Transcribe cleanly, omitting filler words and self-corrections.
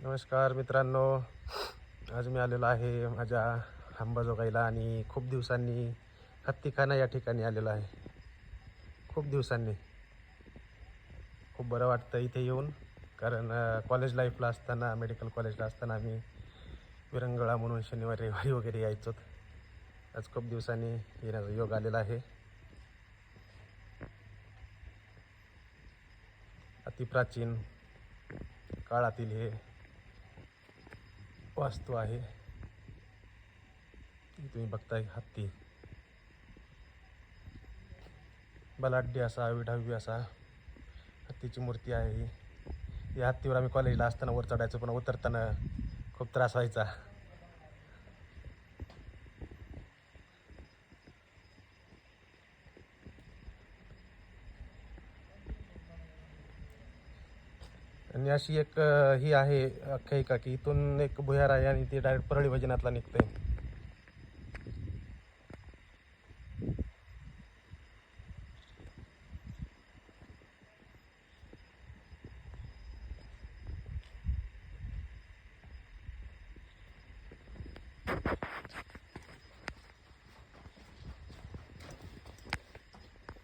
नमस्कार मित्रांनो, आज मी आलेलो आहे माझ्या अंबाजोगाईला आणि खूप दिवसांनी हत्तीखाना या ठिकाणी आलेलो आहे. खूप दिवसांनी खूप बरं वाटतं इथे येऊन, कारण कॉलेज लाईफला असताना, मेडिकल कॉलेजला असताना आम्ही विरंगुळा म्हणून शनिवारी रविवारी वगैरे यायचो. आज खूप दिवसांनी येण्याचा योग आलेला आहे. अतिप्राचीन काळातील हे वास्तू आहे. तुम्ही बघताय हत्ती, बलाढ्य असा विढाव्य असा हत्तीची मूर्ती आहे ही. या हत्तीवर आम्ही कॉलेजला असताना वर चढायचो, पण उतरताना खूप त्रास व्हायचा. आणि अशी एक ही आहे आख्यायिका की इथून एक भुयार आहे आणि ते डायरेक्ट परळी वैजनाथला निघते.